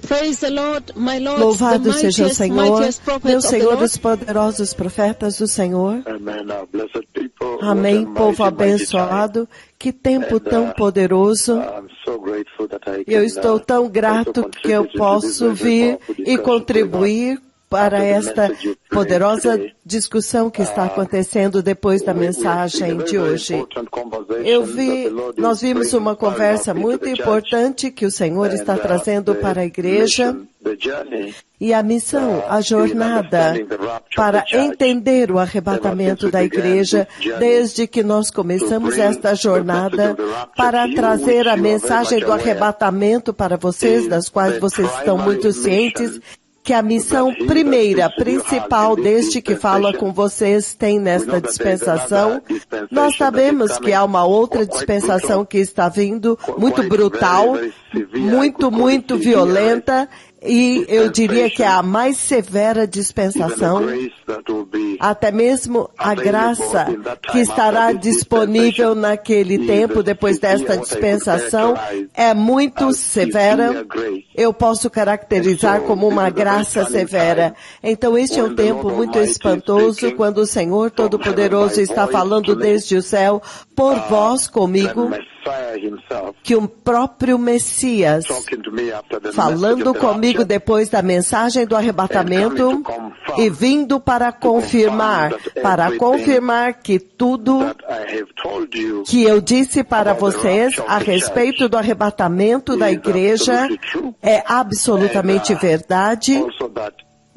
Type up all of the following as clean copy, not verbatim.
Praise the Lord, my Lord, Louvado the seja o mightiest, Senhor, mightiest prophet meu of the Senhor, Lord. os poderosos profetas do Senhor. Amém, Amém, povo abençoado. Que tempo tão poderoso. Eu estou tão grato que eu posso vir e contribuir para esta poderosa discussão que está acontecendo depois da mensagem de hoje. Nós vimos uma conversa muito importante que o Senhor está trazendo para a igreja e a missão, a jornada para entender o arrebatamento da igreja desde que nós começamos esta jornada para trazer a mensagem do arrebatamento para vocês, das quais vocês estão muito cientes, que a missão primeira, principal, desde que fala com vocês, tem nesta dispensação. Nós sabemos que há uma outra dispensação que está vindo, muito brutal, muito violenta, e eu diria que é a mais severa dispensação, até mesmo a graça que estará disponível naquele tempo, depois desta dispensação, é muito severa. Eu posso caracterizar como uma graça severa. Então este é um tempo muito espantoso, quando o Senhor Todo-Poderoso está falando desde o céu, por vós comigo, que o próprio Messias, falando comigo depois da mensagem do arrebatamento e vindo para confirmar que tudo que eu disse para vocês a respeito do arrebatamento da igreja é absolutamente verdade.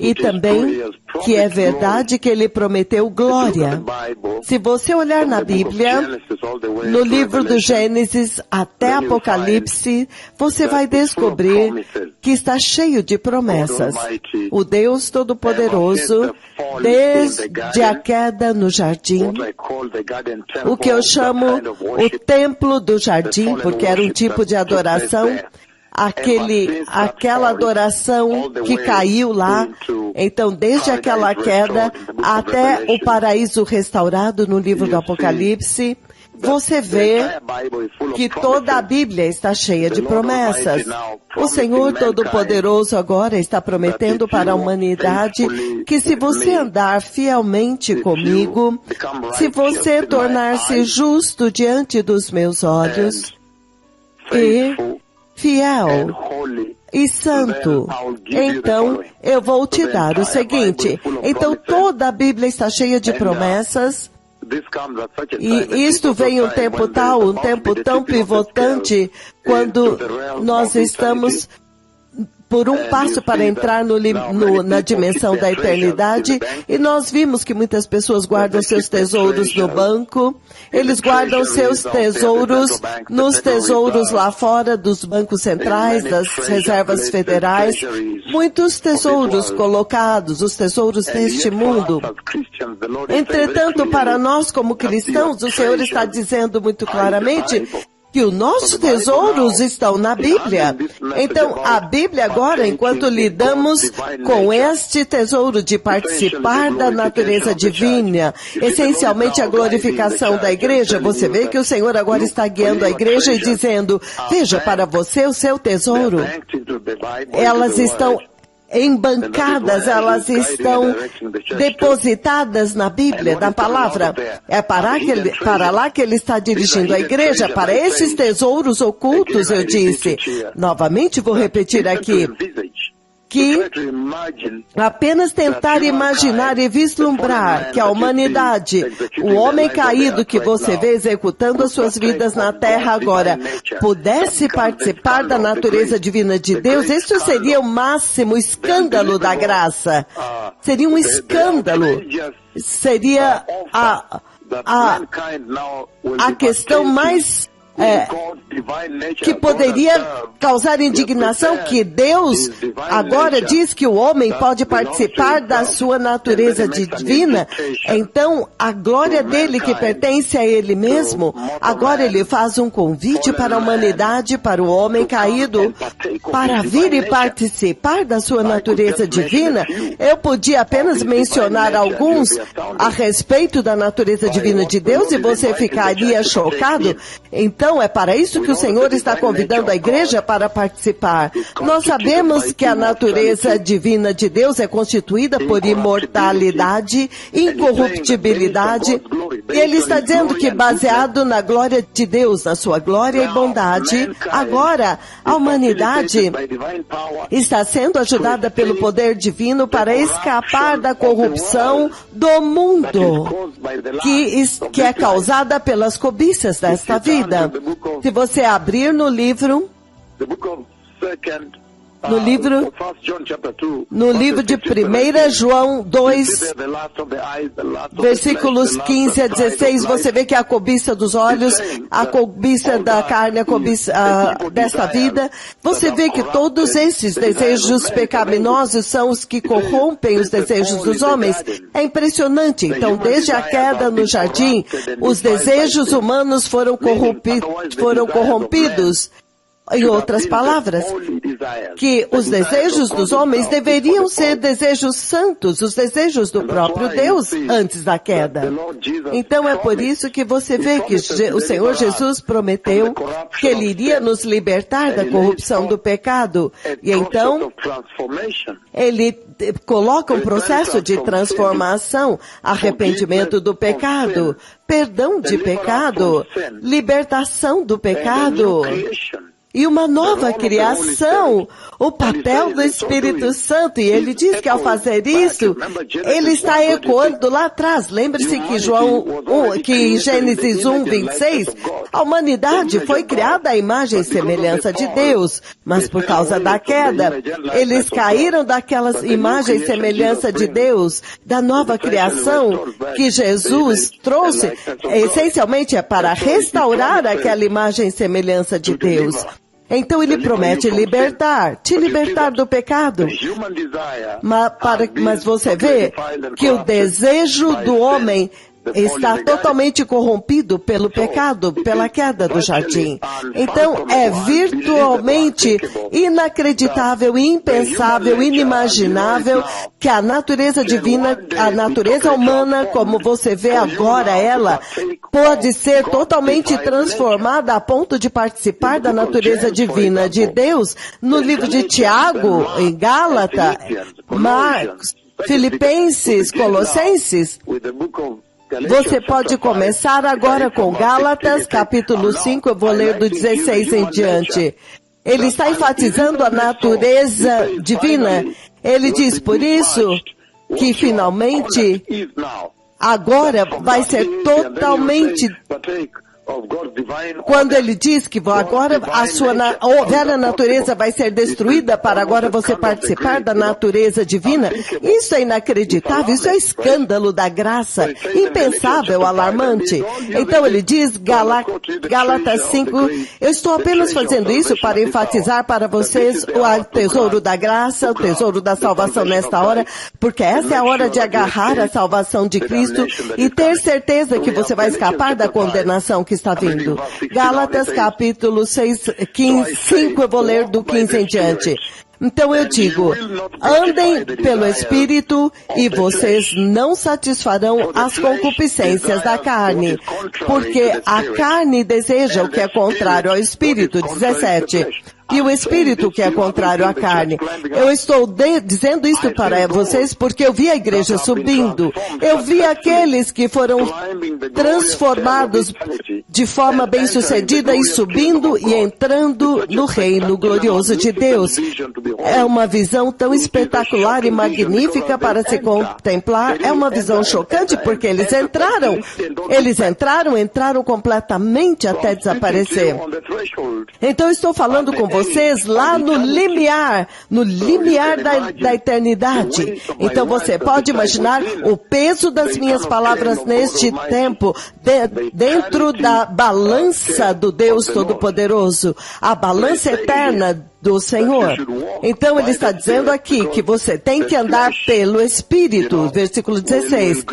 E também que é verdade que ele prometeu glória. Se você olhar na Bíblia, no livro do Gênesis até Apocalipse, você vai descobrir que está cheio de promessas. O Deus Todo-Poderoso, desde a queda no jardim, o que eu chamo o templo do jardim, porque era um tipo de adoração, aquela adoração que caiu lá. Então, desde aquela queda até o paraíso restaurado no livro do Apocalipse, você vê que toda a Bíblia está cheia de promessas. O Senhor Todo-Poderoso agora está prometendo para a humanidade que se você andar fielmente comigo, se você tornar-se justo diante dos meus olhos e fiel e santo, então eu vou te dar o seguinte. Então toda a Bíblia está cheia de promessas, e isto vem um tempo tão pivotante, quando nós estamos por um passo para entrar na dimensão da eternidade, e nós vimos que muitas pessoas guardam seus tesouros no banco, eles guardam seus tesouros nos tesouros lá fora dos bancos centrais, das reservas federais, muitos tesouros colocados, os tesouros deste mundo. Entretanto, para nós como cristãos, o Senhor está dizendo muito claramente que os nossos tesouros estão na Bíblia. Então, a Bíblia agora, enquanto lidamos com este tesouro de participar da natureza divina, essencialmente a glorificação da igreja, você vê que o Senhor agora está guiando a igreja e dizendo, veja para você o seu tesouro. Elas estão embancadas, elas estão depositadas na Bíblia, na palavra. É para lá que ele está dirigindo a igreja, para esses tesouros ocultos, eu disse. Novamente vou repetir aqui, que apenas tentar imaginar e vislumbrar que a humanidade, o homem caído que você vê executando as suas vidas na terra agora, pudesse participar da natureza divina de Deus, isso seria o máximo escândalo da graça. Seria um escândalo. Seria a questão mais que poderia causar indignação, que Deus agora diz que o homem pode participar da sua natureza divina. Então, a glória dele, que pertence a ele mesmo, agora ele faz um convite para a humanidade, para o homem caído, para vir e participar da sua natureza divina. Eu podia apenas mencionar alguns a respeito da natureza divina de Deus e você ficaria chocado. Então, Então é para isso que o Senhor está convidando a igreja para participar. Nós sabemos que a natureza divina de Deus é constituída por imortalidade, incorruptibilidade, e Ele está dizendo que baseado na glória de Deus, na sua glória e bondade, agora a humanidade está sendo ajudada pelo poder divino para escapar da corrupção do mundo, que é causada pelas cobiças desta vida. Se você abrir no livro de 1 João 2, versículos 15 a 16, você vê que a cobiça dos olhos, a cobiça da carne, a cobiça desta vida, você vê que todos esses desejos pecaminosos são os que corrompem os desejos dos homens. É impressionante. Então, desde a queda no jardim, os desejos humanos foram corrompidos. Em outras palavras, que os desejos dos homens deveriam ser desejos santos, os desejos do próprio Deus antes da queda. Então é por isso que você vê que o Senhor Jesus prometeu que Ele iria nos libertar da corrupção do pecado. E então, Ele coloca um processo de transformação, arrependimento do pecado, perdão de pecado, libertação do pecado. E uma nova criação, o papel do Espírito Santo. E ele diz que ao fazer isso, ele está ecoando lá atrás. Lembre-se que em Gênesis 1, 26, a humanidade foi criada à imagem e semelhança de Deus. Mas por causa da queda, eles caíram daquelas imagens e semelhança de Deus, da nova criação que Jesus trouxe. Essencialmente é para restaurar aquela imagem e semelhança de Deus. Então Ele promete te libertar do pecado. Mas você vê que o desejo do homem está totalmente corrompido pelo pecado, pela queda do jardim. Então, é virtualmente inacreditável, impensável, inimaginável que a natureza divina, a natureza humana, como você vê agora ela, pode ser totalmente transformada a ponto de participar da natureza divina de Deus. No livro de Tiago, em Gálatas, Marcos, Filipenses, Colossenses, você pode começar agora com Gálatas, capítulo 5, eu vou ler do 16 em diante. Ele está enfatizando a natureza divina. Ele diz, por isso, que finalmente, agora vai ser totalmente... Quando ele diz que agora a sua velha natureza vai ser destruída para agora você participar da natureza divina, isso é inacreditável, isso é escândalo da graça, impensável, alarmante. Então ele diz, Gálatas 5, eu estou apenas fazendo isso para enfatizar para vocês o tesouro da graça, o tesouro da salvação nesta hora, porque essa é a hora de agarrar a salvação de Cristo e ter certeza que você vai escapar da condenação que está vindo. Gálatas capítulo 6, 15, 5, eu vou ler do 15 em diante. Então eu digo, andem pelo Espírito e vocês não satisfarão as concupiscências da carne, porque a carne deseja o que é contrário ao Espírito. 17. E o Espírito que é contrário à carne. Eu estou dizendo isso para vocês porque eu vi a igreja subindo. Eu vi aqueles que foram transformados de forma bem-sucedida e subindo e entrando no reino glorioso de Deus. É uma visão tão espetacular e magnífica para se contemplar. É uma visão chocante porque eles entraram completamente até desaparecer. Então eu estou falando com vocês lá no limiar da eternidade. Então você pode imaginar o peso das minhas palavras neste tempo, dentro da balança do Deus Todo-Poderoso, a balança eterna do Senhor. Então ele está dizendo aqui que você tem que andar pelo Espírito, versículo 16,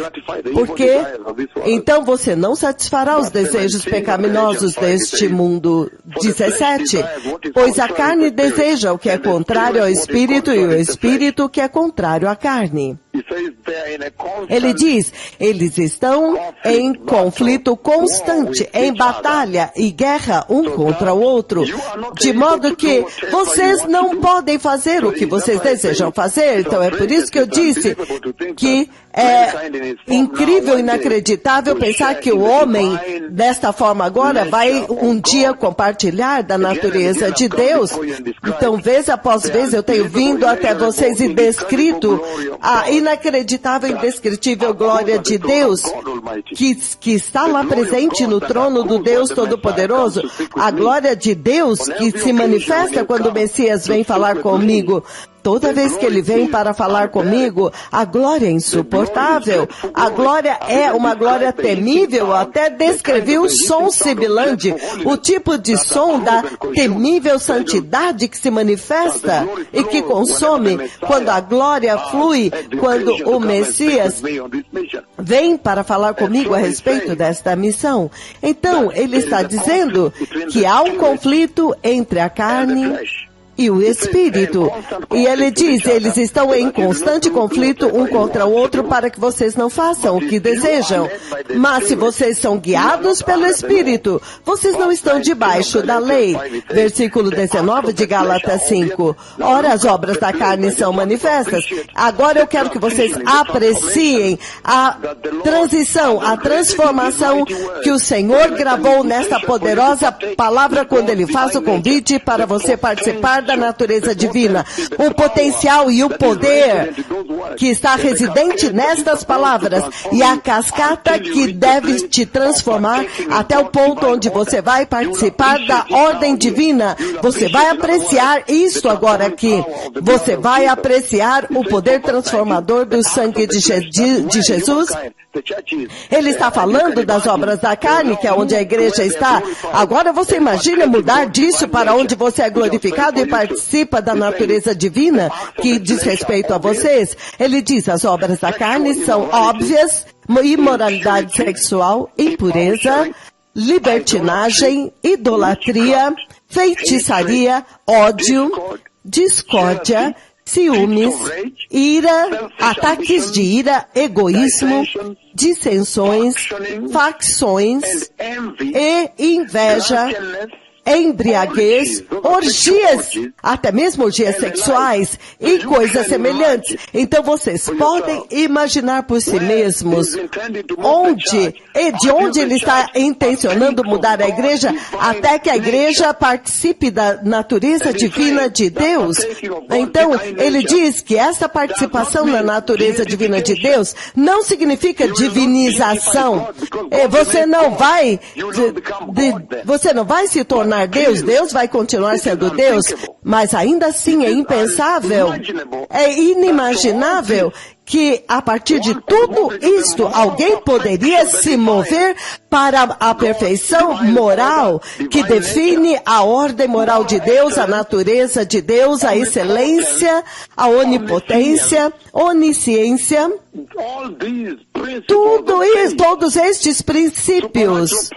porque então você não satisfará os desejos pecaminosos deste mundo. 17, pois a carne deseja o que é contrário ao Espírito e o Espírito o que é contrário à carne. Ele diz, eles estão em conflito constante, em batalha e guerra um contra o outro, de modo que vocês não podem fazer o que vocês desejam fazer. Então é por isso que eu disse que é incrível, inacreditável pensar que o homem, desta forma agora, vai um dia compartilhar da natureza de Deus. Então, vez após vez, eu tenho vindo até vocês e descrito a inacreditável, indescritível glória de Deus, que está lá presente no trono do Deus Todo-Poderoso. A glória de Deus que se manifesta quando o Messias vem falar comigo. Toda vez que ele vem para falar comigo, a glória é insuportável. A glória é uma glória temível. Eu até descrevi o som sibilante, o tipo de som da temível santidade que se manifesta e que consome quando a glória flui, quando o Messias vem para falar comigo a respeito desta missão. Então, ele está dizendo que há um conflito entre a carne e o Espírito. E ele diz, eles estão em constante conflito um contra o outro para que vocês não façam o que desejam. Mas se vocês são guiados pelo Espírito, vocês não estão debaixo da lei. Versículo 19 de Gálatas 5. Ora, as obras da carne são manifestas. Agora eu quero que vocês apreciem a transição, a transformação que o Senhor gravou nesta poderosa palavra quando Ele faz o convite para você participar da natureza divina, o potencial e o poder que está residente nestas palavras e a cascata que deve te transformar até o ponto onde você vai participar da ordem divina. Você vai apreciar isto agora aqui. Você vai apreciar o poder transformador do sangue de Jesus. Ele está falando das obras da carne, que é onde a igreja está. Agora você imagina mudar disso para onde você é glorificado e participa da natureza divina que diz respeito a vocês. Ele diz, as obras da carne são óbvias: imoralidade sexual, impureza, libertinagem, idolatria, feitiçaria, ódio, discórdia, ciúmes, ira, ataques de ira, egoísmo, dissensões, facções e inveja, embriaguez, orgias, até mesmo orgias sexuais e coisas semelhantes. Então vocês podem imaginar por si mesmos de onde ele está intencionando mudar a igreja, até que a igreja participe da natureza divina de Deus. Então ele diz que essa participação na natureza divina de Deus não significa divinização. Você não vai se tornar Deus. Deus vai continuar sendo Deus, mas ainda assim é impensável, é inimaginável que a partir de tudo isto alguém poderia se mover para a perfeição moral que define a ordem moral de Deus, a natureza de Deus, a excelência, a onipotência, onisciência. Tudo isso, todos estes princípios,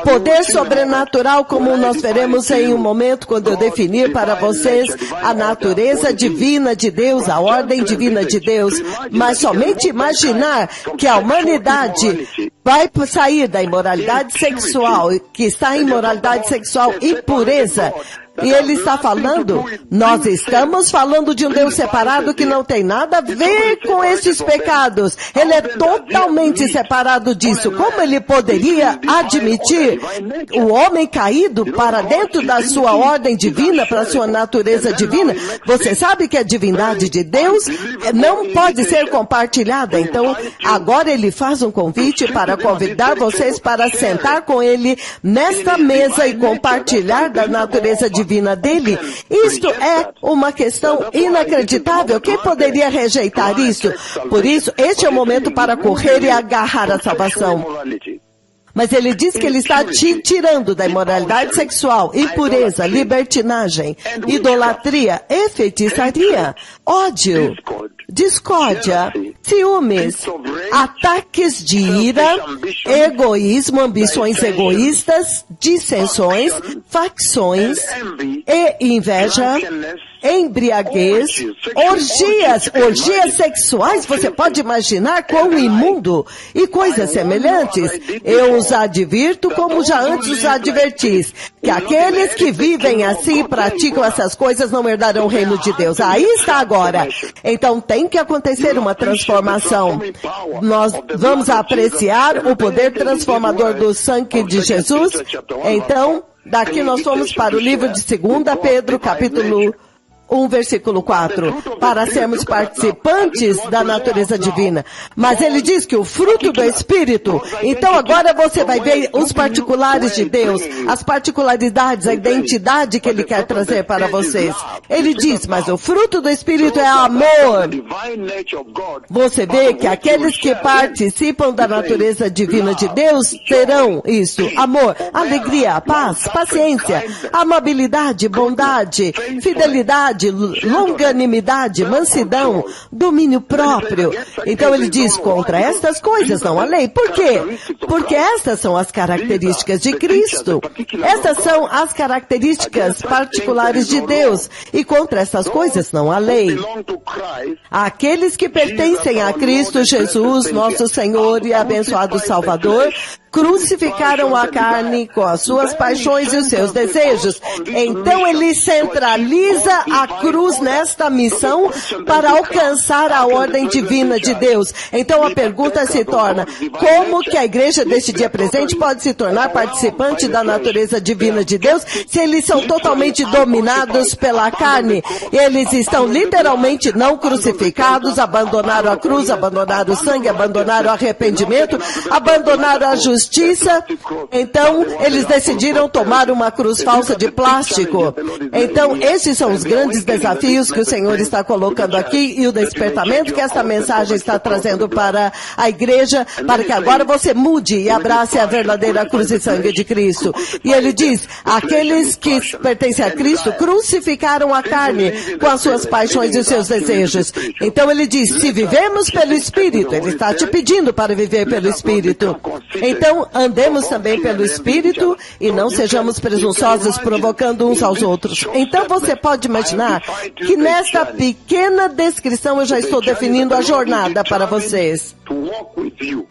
poder sobrenatural, como nós veremos em um momento quando eu definir para vocês a natureza divina de Deus, a ordem divina de Deus. Mas somente imaginar que a humanidade vai sair da imoralidade sexual, que está em imoralidade sexual e impureza. E ele está falando, nós estamos falando de um Deus separado que não tem nada a ver com esses pecados. Ele é totalmente separado disso. Como ele poderia admitir o homem caído para dentro da sua ordem divina, para a sua natureza divina? Você sabe que a divindade de Deus não pode ser compartilhada. Então, agora ele faz um convite para convidar vocês para sentar com ele nesta mesa e compartilhar da natureza divina dele. Isto é uma questão inacreditável. Quem poderia rejeitar isso? Por isso, este é o momento para correr e agarrar a salvação. Mas ele diz que ele está te tirando da imoralidade sexual, impureza, libertinagem, idolatria e feitiçaria, ódio, discórdia, ciúmes, ataques de ira, egoísmo, ambições egoístas, dissensões, facções e inveja, embriaguez, orgias sexuais, você pode imaginar quão imundo, e coisas semelhantes. Eu os advirto como já antes os advertis, que aqueles que vivem assim e praticam essas coisas não herdarão o reino de Deus. Aí está agora. Então tem que acontecer uma transformação. Nós vamos apreciar o poder transformador do sangue de Jesus. Então, daqui nós fomos para o livro de 2 Pedro, capítulo 1, versículo 4, para sermos participantes da natureza divina. Mas ele diz que o fruto do Espírito, então agora você vai ver os particulares de Deus, as particularidades, a identidade que ele quer trazer para vocês. Ele diz, mas o fruto do Espírito é amor. Você vê que aqueles que participam da natureza divina de Deus terão isso, amor, alegria, paz, paciência, amabilidade, bondade, fidelidade, longanimidade, mansidão, domínio próprio. Então ele diz, contra estas coisas não há lei. Por quê? Porque estas são as características de Cristo. Estas são as características particulares de Deus. E contra essas coisas não há lei. Aqueles que pertencem a Cristo Jesus, nosso Senhor e abençoado Salvador, crucificaram a carne com as suas paixões e os seus desejos. Então ele centraliza a cruz nesta missão para alcançar a ordem divina de Deus. Então a pergunta se torna, como que a igreja deste dia presente pode se tornar participante da natureza divina de Deus se eles são totalmente dominados pela carne? Eles estão literalmente não crucificados, abandonaram a cruz, abandonaram o sangue, abandonaram o arrependimento, abandonaram a justiça. Então, eles decidiram tomar uma cruz falsa de plástico. Então, esses são os grandes desafios que o Senhor está colocando aqui e o despertamento que esta mensagem está trazendo para a igreja, para que agora você mude e abrace a verdadeira cruz e sangue de Cristo. E ele diz, aqueles que pertencem a Cristo crucificaram a carne com as suas paixões e os seus desejos. Então ele diz, se vivemos pelo Espírito, ele está te pedindo para viver pelo Espírito. Então, andemos também pelo Espírito e não sejamos presunçosos provocando uns aos outros. Então você pode imaginar que nesta pequena descrição eu já estou definindo a jornada para vocês.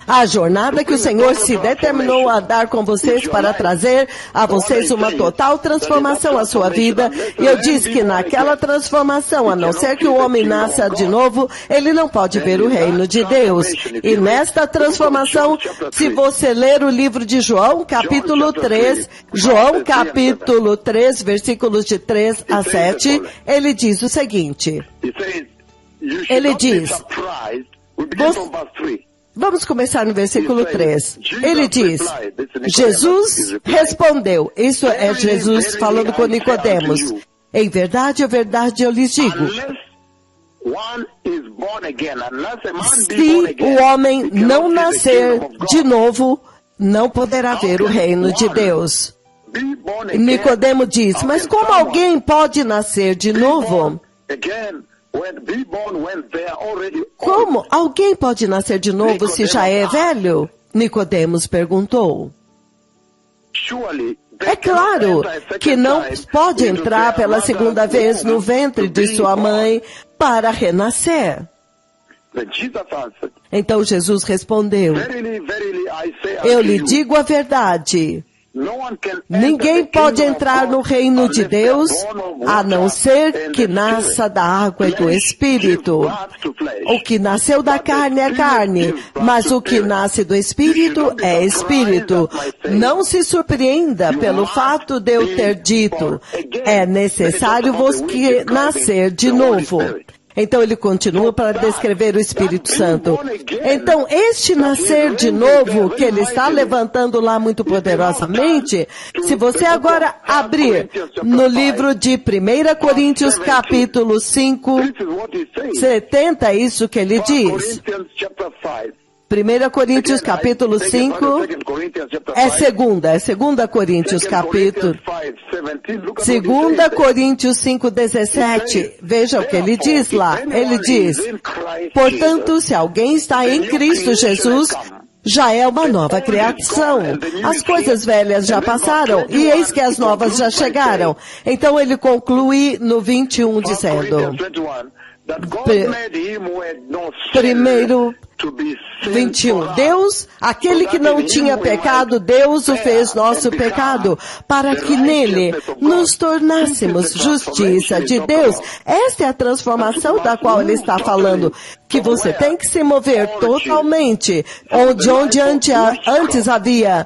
A jornada que o Senhor se determinou a dar com vocês para trazer a vocês uma total transformação à sua vida. E eu disse que naquela transformação, a não ser que o homem nasça de novo, ele não pode ver o reino de Deus. E nesta transformação, se você ler o livro de João, capítulo 3, versículos de 3 a 7, ele diz o seguinte. Ele diz, vamos começar no versículo 3. Ele diz, Jesus respondeu, isso é Jesus falando com Nicodemos, em verdade eu lhes digo, se o homem não nascer de novo, não poderá ver o reino de Deus. Nicodemo diz, mas como alguém pode nascer de novo? Como alguém pode nascer de novo se já é velho? Nicodemos perguntou. É claro que não pode entrar pela segunda vez no ventre de sua mãe para renascer. Então Jesus respondeu, eu lhe digo a verdade, ninguém pode entrar no reino de Deus a não ser que nasça da água e do Espírito. O que nasceu da carne é carne, mas o que nasce do Espírito é Espírito. Não se surpreenda pelo fato de eu ter dito, é necessário você nascer de novo. Então ele continua para descrever o Espírito Santo. Então este nascer de novo que ele está levantando lá muito poderosamente, se você agora abrir no livro de 1 Coríntios capítulo 5, 70, é isso que ele diz. 1 Coríntios capítulo 5, é 2 Coríntios capítulo, 2 Coríntios 5, 17, veja o que ele diz lá, ele diz, portanto, se alguém está em Cristo Jesus, já é uma nova criação. As coisas velhas já passaram, e eis que as novas já chegaram. Então ele conclui no 21 dizendo, primeiro 21. Deus, aquele que não tinha pecado, Deus o fez nosso pecado, para que nele nos tornássemos justiça de Deus. Esta é a transformação da qual ele está falando, que você tem que se mover totalmente, onde antes havia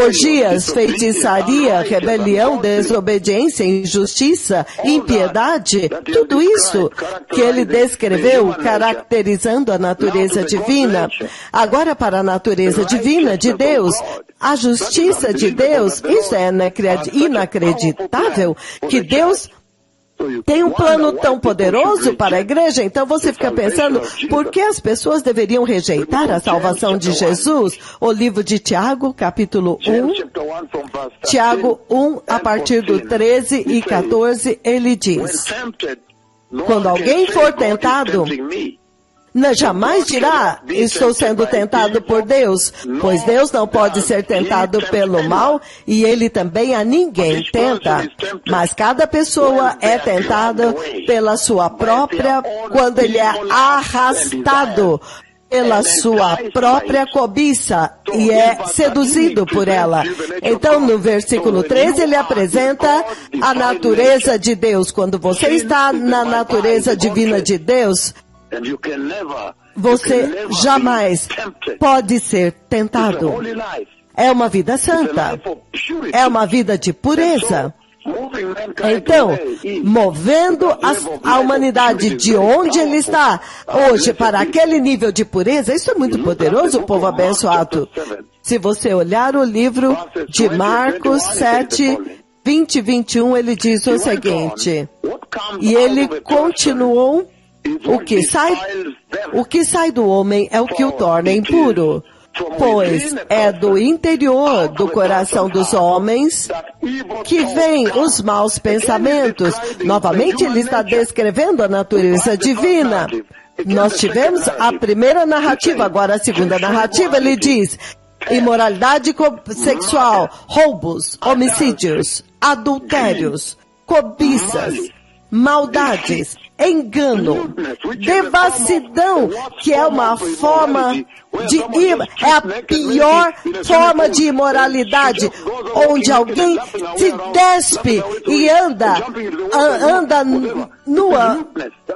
orgias, feitiçaria, rebelião, desobediência, injustiça, impiedade, tudo isso que ele descreveu, caracterizando a natureza divina. Agora, para a natureza divina de Deus, a justiça de Deus, isso é inacreditável, que Deus tem um plano tão poderoso para a igreja. Então você fica pensando, por que as pessoas deveriam rejeitar a salvação de Jesus? O livro de Tiago, capítulo 1, Tiago 1, a partir do 13 e 14, ele diz, quando alguém for tentado, jamais dirá, estou sendo tentado por Deus, pois Deus não pode ser tentado pelo mal, e ele também a ninguém tenta. Mas cada pessoa é tentada pela sua própria, quando ele é arrastado pela sua própria cobiça e é seduzido por ela. Então, no versículo 13, ele apresenta a natureza de Deus. Quando você está na natureza divina de Deus, você jamais pode ser tentado. É uma vida santa. É uma vida de pureza. Então, movendo a humanidade de onde ele está hoje para aquele nível de pureza, isso é muito poderoso, povo abençoado. Se você olhar o livro de Marcos 7, 20 e 21, ele diz o seguinte, e ele continuou, o que sai do homem é o que o torna impuro, pois é do interior do coração dos homens que vêm os maus pensamentos. Novamente ele está descrevendo a natureza divina. Nós tivemos a primeira narrativa, agora a segunda narrativa, ele diz, imoralidade sexual, roubos, homicídios, adultérios, cobiças, maldades, engano, devassidão, que é uma forma é a pior forma de imoralidade, onde alguém se despe e anda nua.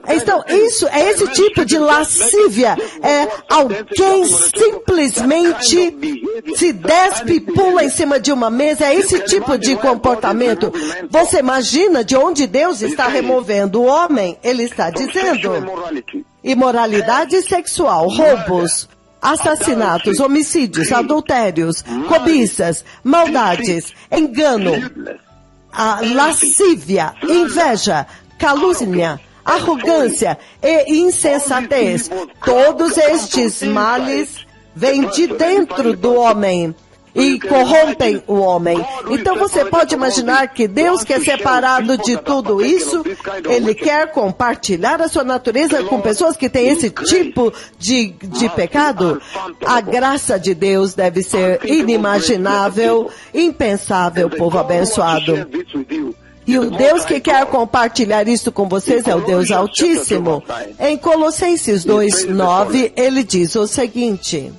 Então, esse tipo de lascívia, é alguém simplesmente se despe e pula em cima de uma mesa, é esse tipo de comportamento. Você imagina de onde Deus está removendo o homem? Ele está dizendo, imoralidade sexual, roubos, assassinatos, homicídios, adultérios, cobiças, maldades, engano, a lascívia, inveja, calúnia, arrogância e insensatez. Todos estes males vêm de dentro do homem e corrompem o homem. Então você pode imaginar que Deus, que é separado de tudo isso, Ele quer compartilhar a sua natureza com pessoas que têm esse tipo de pecado. A graça de Deus deve ser inimaginável, impensável, povo abençoado. E o Deus que quer compartilhar isso com vocês é o Deus Altíssimo. Em Colossenses 2:9, ele diz o seguinte,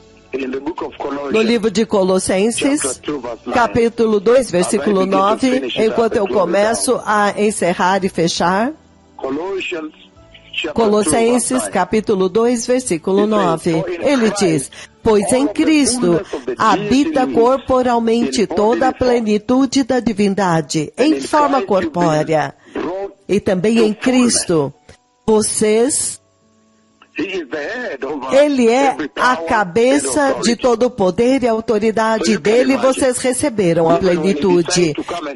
no livro de Colossenses, capítulo 2, versículo 9, enquanto eu começo a encerrar e fechar, Colossenses, capítulo 2, versículo 9, ele diz, pois em Cristo habita corporalmente toda a plenitude da divindade, em forma corpórea. E também em Cristo, vocês Ele é a cabeça de todo o poder e autoridade dele, vocês receberam a plenitude.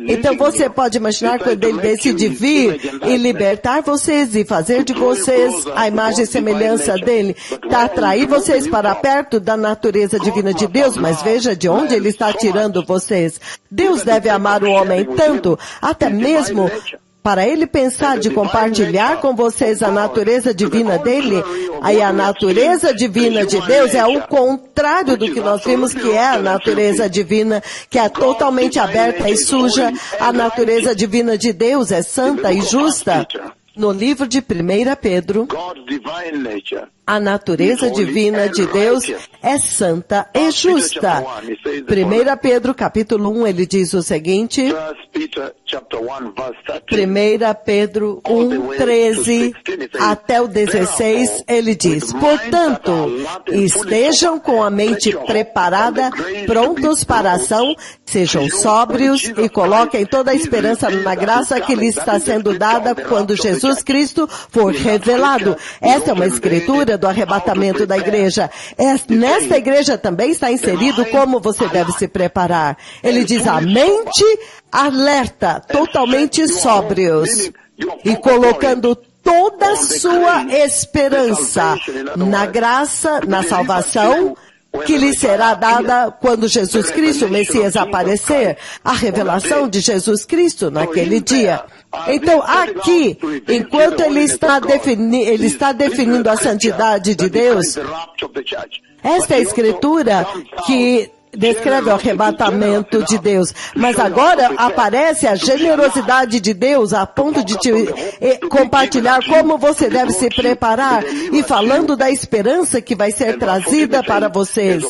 Então você pode imaginar quando ele decide vir e libertar vocês e fazer de vocês a imagem e semelhança dele, para atrair vocês para perto da natureza divina de Deus, mas veja de onde ele está tirando vocês. Deus deve amar o homem tanto, até mesmo para ele pensar de compartilhar com vocês a natureza divina dele. Aí a natureza divina de Deus é o contrário do que nós vimos que é a natureza divina, que é totalmente aberta e suja. A natureza divina de Deus é santa e justa. No livro de 1 Pedro, a natureza divina de Deus é santa e justa. 1 Pedro, capítulo 1, ele diz o seguinte, 1 Pedro 1, 13 até o 16, ele diz, portanto, estejam com a mente preparada, prontos para a ação, sejam sóbrios e coloquem toda a esperança na graça que lhes está sendo dada quando Jesus Cristo for revelado. Esta é uma escritura do arrebatamento da igreja. Nesta igreja também está inserido como você deve se preparar. Ele diz a mente alerta, totalmente sóbrios e colocando toda a sua esperança na graça, na salvação que lhe será dada quando Jesus Cristo, o Messias, aparecer, a revelação de Jesus Cristo naquele dia. Então, aqui, enquanto ele está definindo a santidade de Deus, esta é a escritura que descreve o arrebatamento de Deus. Mas agora aparece a generosidade de Deus a ponto de te compartilhar como você deve se preparar e falando da esperança que vai ser trazida para vocês.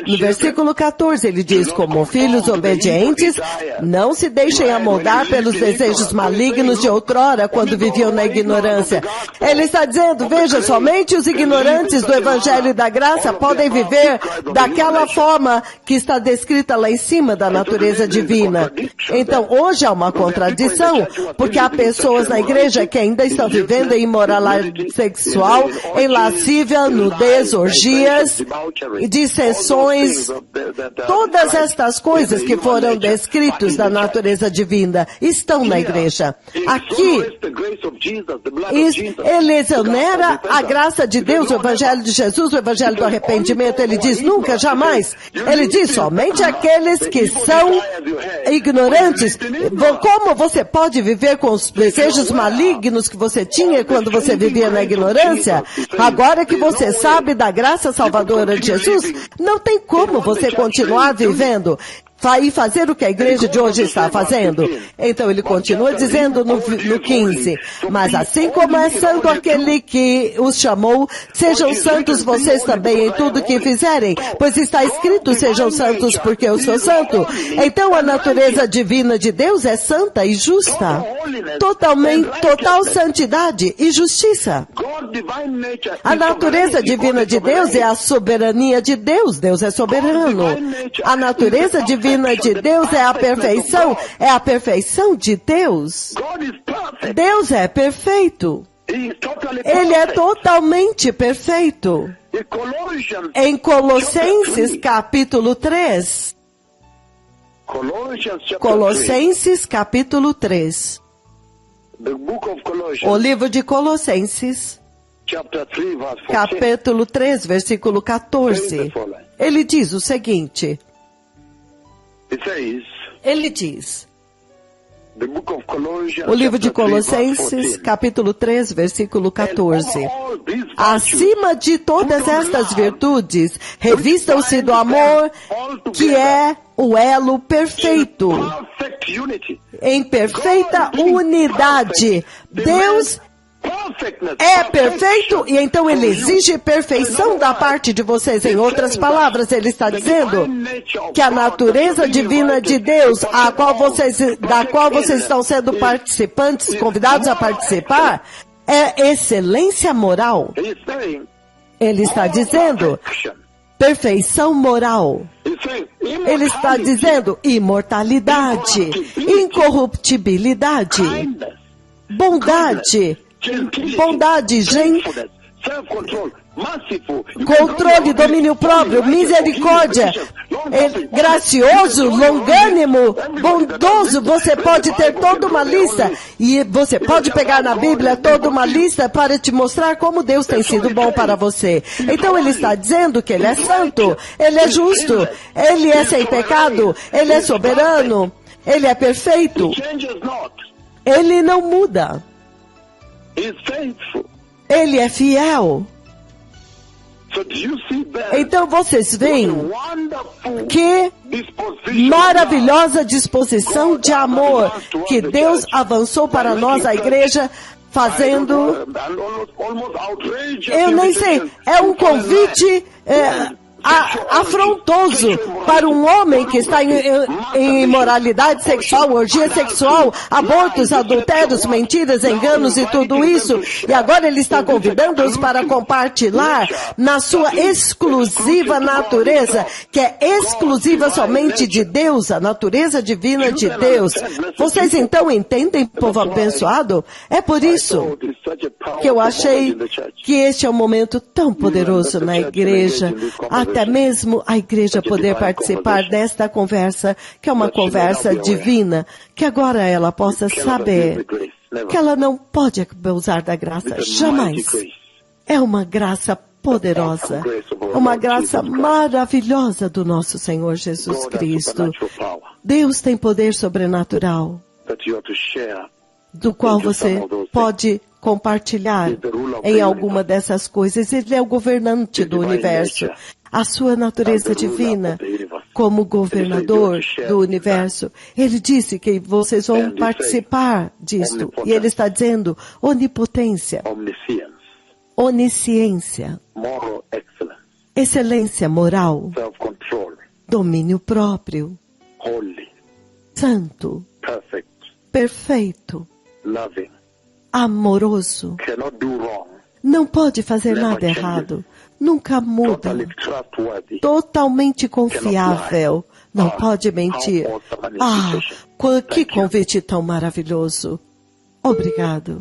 No versículo 14 ele diz, como filhos obedientes, não se deixem amoldar pelos desejos malignos de outrora quando viviam na ignorância. Ele está dizendo, veja, somente os ignorantes do Evangelho e da Graça podem viver daquela forma que está descrita lá em cima da natureza divina. Então, hoje há uma contradição, porque há pessoas na igreja que ainda estão vivendo em imoralidade sexual, em lascívia, nudez, orgias, dissensões, todas estas coisas que foram descritas da natureza divina estão na igreja. Aqui, ele exonera a graça de Deus, o Evangelho de Jesus, o Evangelho do arrependimento. Ele diz, nunca, jamais. Ele diz, somente aqueles que são ignorantes. Como você pode viver com os desejos malignos que você tinha quando você vivia na ignorância? Agora que você sabe da graça salvadora de Jesus, não tem como você continuar vivendo e fazer o que a igreja de hoje está fazendo. Então ele continua dizendo no 15, mas assim como é santo aquele que os chamou, sejam santos vocês também em tudo que fizerem, pois está escrito, sejam santos porque eu sou santo. Então a natureza divina de Deus é santa e justa. Total santidade e justiça. A natureza divina de Deus é a soberania de Deus. Deus é soberano. A natureza divina de Deus é a perfeição de Deus. Deus é perfeito. Ele é totalmente perfeito. Em Colossenses capítulo 3. Colossenses capítulo 3. O livro de Colossenses, capítulo 3, versículo 14. Ele diz o seguinte. Ele diz, o livro de Colossenses, capítulo 3, versículo 14. Acima de todas estas virtudes, revistam-se do amor, que é o elo perfeito, em perfeita unidade. Deus é perfeito e então ele exige perfeição da parte de vocês. Em outras palavras, ele está dizendo que a natureza divina de Deus, da qual vocês estão sendo participantes, convidados a participar, é excelência moral. Ele está dizendo perfeição moral. Ele está dizendo imortalidade, incorruptibilidade, bondade, controle, domínio próprio, misericórdia, gracioso, longânimo, bondoso. Você pode ter toda uma lista e você pode pegar na Bíblia toda uma lista para te mostrar como Deus tem sido bom para você. Então ele está dizendo que ele é santo, ele é justo, ele é sem pecado, ele é soberano, ele é perfeito. Ele não muda. Ele é fiel. Então vocês veem que maravilhosa disposição de amor que Deus avançou para nós, a igreja, fazendo, eu nem sei, é um convite afrontoso para um homem que está em imoralidade sexual, orgia sexual, abortos, adultérios, mentiras, enganos e tudo isso. E agora ele está convidando-os para compartilhar na sua exclusiva natureza, que é exclusiva somente de Deus, a natureza divina de Deus. Vocês então entendem, povo abençoado? É por isso que eu achei que este é um momento tão poderoso na igreja, até mesmo a igreja poder participar desta conversa, que é uma conversa divina, que agora ela possa saber que ela não pode abusar da graça, jamais. É uma graça poderosa, uma graça maravilhosa do nosso Senhor Jesus Cristo. Deus tem poder sobrenatural, do qual você pode compartilhar em alguma dessas coisas. Ele é o governante do universo. A sua natureza divina, como governador do universo, ele disse que vocês vão participar disto. E ele está dizendo onipotência, onisciência, excelência moral, domínio próprio, santo, perfeito, amoroso, não pode fazer nada errado, nunca muda, totalmente confiável, não pode mentir. Que convite tão maravilhoso. Obrigado.